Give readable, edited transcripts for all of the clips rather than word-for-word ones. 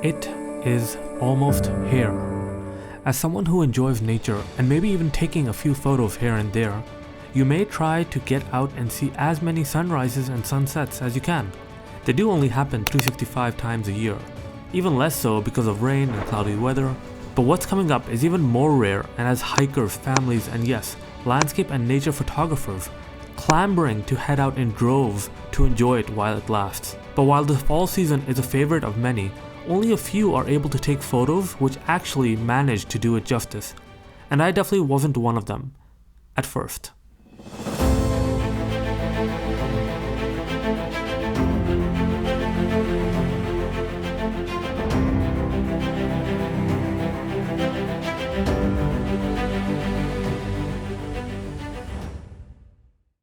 It is almost here. As someone who enjoys nature and maybe even taking a few photos here and there, you may try to get out and see as many sunrises and sunsets as you can. They do only happen 365 times a year, even less so because of rain and cloudy weather. But what's coming up is even more rare, and as hikers, families, and yes, landscape and nature photographers clambering to head out in droves to enjoy it while it lasts. But while the fall season is a favorite of many, only a few are able to take photos which actually manage to do it justice. And I definitely wasn't one of them, at first.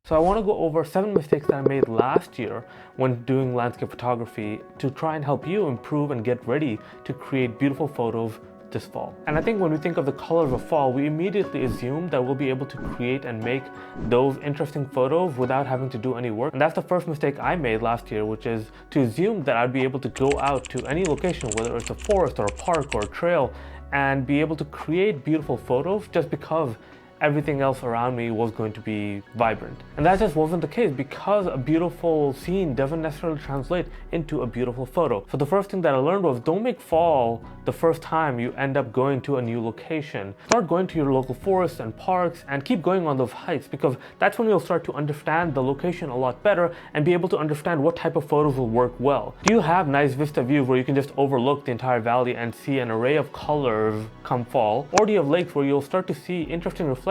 So I want to go over 7 mistakes that I made last year when doing landscape photography to try and help you improve and get ready to create beautiful photos this fall. And I think when we think of the colors of fall, we immediately assume that we'll be able to create and make those interesting photos without having to do any work. And that's the first mistake I made last year, which is to assume that I'd be able to go out to any location, whether it's a forest or a park or a trail, and be able to create beautiful photos just because everything else around me was going to be vibrant. And that just wasn't the case, because a beautiful scene doesn't necessarily translate into a beautiful photo. So the first thing that I learned was, don't make fall the first time you end up going to a new location. Start going to your local forests and parks and keep going on those hikes, because that's when you'll start to understand the location a lot better and be able to understand what type of photos will work well. Do you have nice vista views where you can just overlook the entire valley and see an array of colors come fall? Or do you have lakes where you'll start to see interesting reflections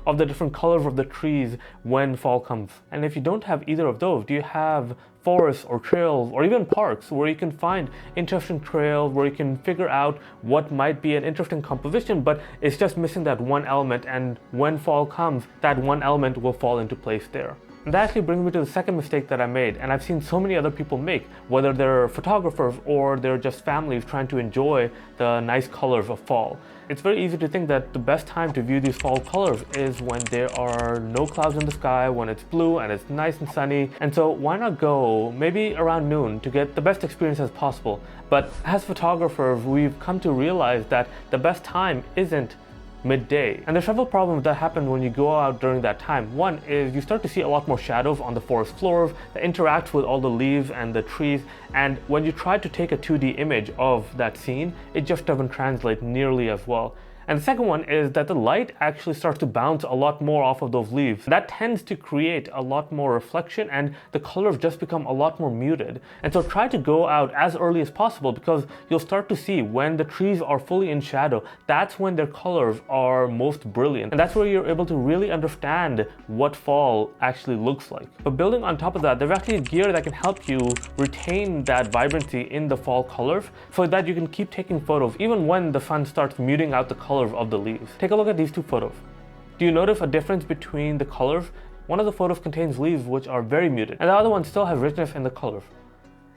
of the different colors of the trees when fall comes? And if you don't have either of those, do you have forests or trails or even parks where you can find interesting trails, where you can figure out what might be an interesting composition, but it's just missing that one element, and when fall comes, that one element will fall into place there? And that actually brings me to the second mistake that I made, and I've seen so many other people make, whether they're photographers or they're just families trying to enjoy the nice colors of fall. It's very easy to think that the best time to view these fall colors is when there are no clouds in the sky, when it's blue and it's nice and sunny. And so why not go maybe around noon to get the best experience as possible? But as photographers, we've come to realize that the best time isn't midday. And there's several problems that happen when you go out during that time. One is you start to see a lot more shadows on the forest floors that interact with all the leaves and the trees, and when you try to take a 2D image of that scene, it just doesn't translate nearly as well. And the second one is that the light actually starts to bounce a lot more off of those leaves. That tends to create a lot more reflection, and the colors just become a lot more muted. And so try to go out as early as possible, because you'll start to see when the trees are fully in shadow, that's when their colors are most brilliant. And that's where you're able to really understand what fall actually looks like. But building on top of that, there's actually gear that can help you retain that vibrancy in the fall colors, so that you can keep taking photos even when the sun starts muting out the colors of the leaves. Take a look at these two photos. Do you notice a difference between the colors? One of the photos contains leaves which are very muted, and the other one still has richness in the colors.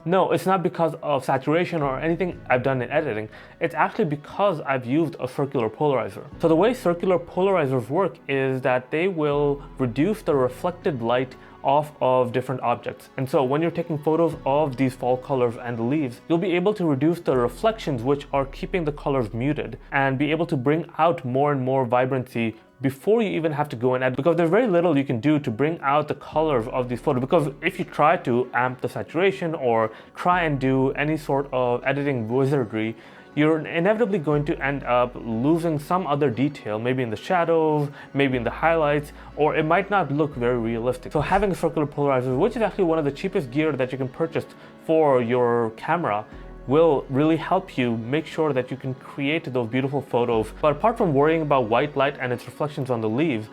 No, it's not because of saturation or anything I've done in editing. It's actually because I've used a circular polarizer. So the way circular polarizers work is that they will reduce the reflected light off of different objects. And so when you're taking photos of these fall colors and the leaves, you'll be able to reduce the reflections which are keeping the colors muted, and be able to bring out more and more vibrancy before you even have to go and edit, because there's very little you can do to bring out the colors of these photos. Because if you try to amp the saturation or try and do any sort of editing wizardry, you're inevitably going to end up losing some other detail, maybe in the shadows, maybe in the highlights, or it might not look very realistic. So having a circular polarizer, which is actually one of the cheapest gear that you can purchase for your camera, will really help you make sure that you can create those beautiful photos. But apart from worrying about white light and its reflections on the leaves,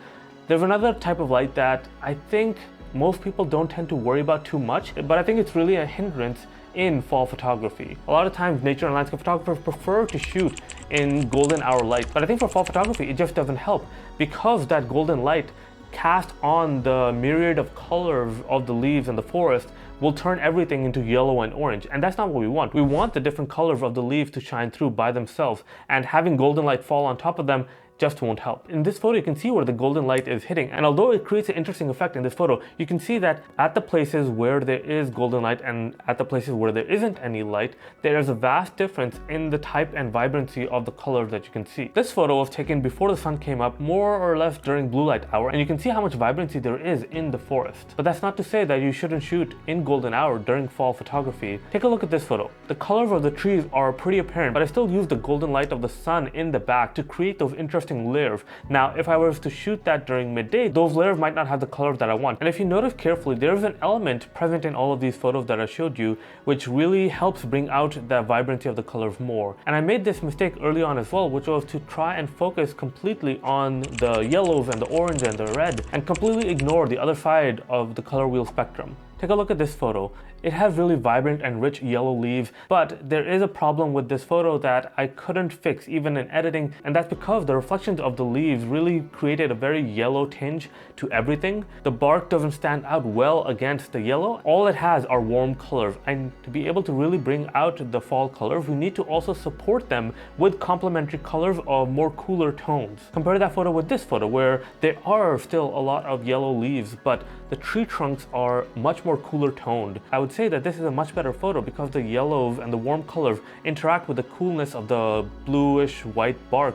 there's another type of light that I think most people don't tend to worry about too much, but I think it's really a hindrance in fall photography. A lot of times nature and landscape photographers prefer to shoot in golden hour light, but I think for fall photography it just doesn't help, because that golden light cast on the myriad of colors of the leaves in the forest will turn everything into yellow and orange, and that's not what we want. We want the different colors of the leaves to shine through by themselves, and having golden light fall on top of them just won't help. In this photo, you can see where the golden light is hitting, and although it creates an interesting effect in this photo, you can see that at the places where there is golden light and at the places where there isn't any light, there is a vast difference in the type and vibrancy of the colors that you can see. This photo was taken before the sun came up, more or less during blue light hour, and you can see how much vibrancy there is in the forest. But that's not to say that you shouldn't shoot in golden hour during fall photography. Take a look at this photo. The colors of the trees are pretty apparent, but I still use the golden light of the sun in the back to create those interesting layers. Now, if I was to shoot that during midday, those layers might not have the color that I want. And if you notice carefully, there is an element present in all of these photos that I showed you, which really helps bring out the vibrancy of the colors more. And I made this mistake early on as well, which was to try and focus completely on the yellows and the orange and the red, and completely ignore the other side of the color wheel spectrum. Take a look at this photo. It has really vibrant and rich yellow leaves, but there is a problem with this photo that I couldn't fix even in editing, and that's because the reflections of the leaves really created a very yellow tinge to everything. The bark doesn't stand out well against the yellow. All it has are warm colors, and to be able to really bring out the fall colors, we need to also support them with complementary colors of more cooler tones. Compare that photo with this photo, where there are still a lot of yellow leaves, but the tree trunks are much more cooler toned. I would say that this is a much better photo because the yellows and the warm colors interact with the coolness of the bluish white bark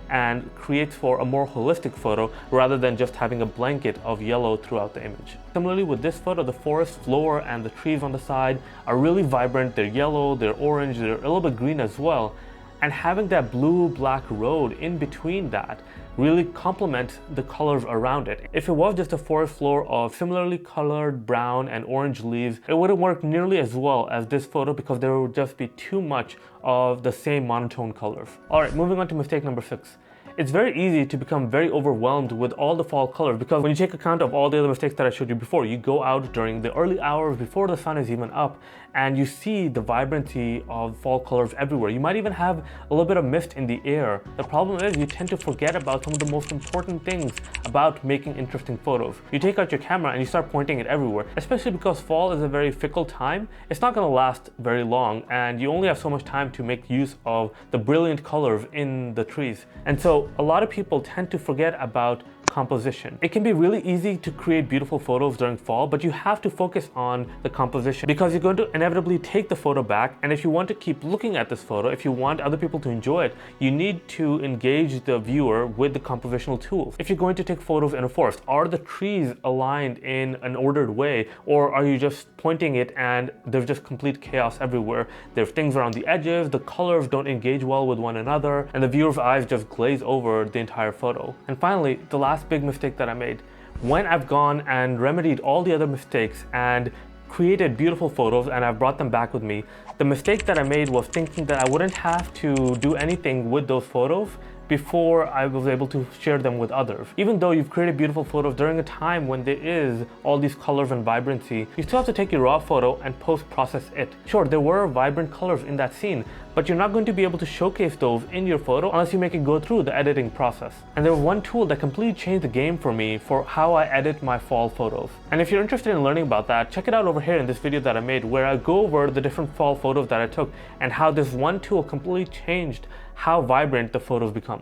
and creates for a more holistic photo rather than just having a blanket of yellow throughout the image. Similarly with this photo, the forest floor and the trees on the side are really vibrant. They're yellow, they're orange, they're a little bit green as well. And having that blue-black road in between that really complements the colors around it. If it was just a forest floor of similarly colored brown and orange leaves, it wouldn't work nearly as well as this photo because there would just be too much of the same monotone colors. All right, moving on to mistake number 6. It's very easy to become very overwhelmed with all the fall colors because when you take account of all the other mistakes that I showed you before, you go out during the early hours before the sun is even up and you see the vibrancy of fall colors everywhere. You might even have a little bit of mist in the air. The problem is you tend to forget about some of the most important things about making interesting photos. You take out your camera and you start pointing it everywhere, especially because fall is a very fickle time. It's not going to last very long and you only have so much time to make use of the brilliant colors in the trees. And so a lot of people tend to forget about composition. It can be really easy to create beautiful photos during fall, but you have to focus on the composition because you're going to inevitably take the photo back. And if you want to keep looking at this photo, if you want other people to enjoy it, you need to engage the viewer with the compositional tools. If you're going to take photos in a forest, are the trees aligned in an ordered way, or are you just pointing it and there's just complete chaos everywhere? There's things around the edges, the colors don't engage well with one another, and the viewer's eyes just glaze over the entire photo. And finally, the last big mistake that I made. When I've gone and remedied all the other mistakes and created beautiful photos and I've brought them back with me, the mistake that I made was thinking that I wouldn't have to do anything with those photos before I was able to share them with others. Even though you've created beautiful photos during a time when there is all these colors and vibrancy, you still have to take your raw photo and post-process it. Sure, there were vibrant colors in that scene, but you're not going to be able to showcase those in your photo unless you make it go through the editing process. And there was one tool that completely changed the game for me for how I edit my fall photos. And if you're interested in learning about that, check it out over here in this video that I made where I go over the different fall photos that I took and how this one tool completely changed how vibrant the photos become.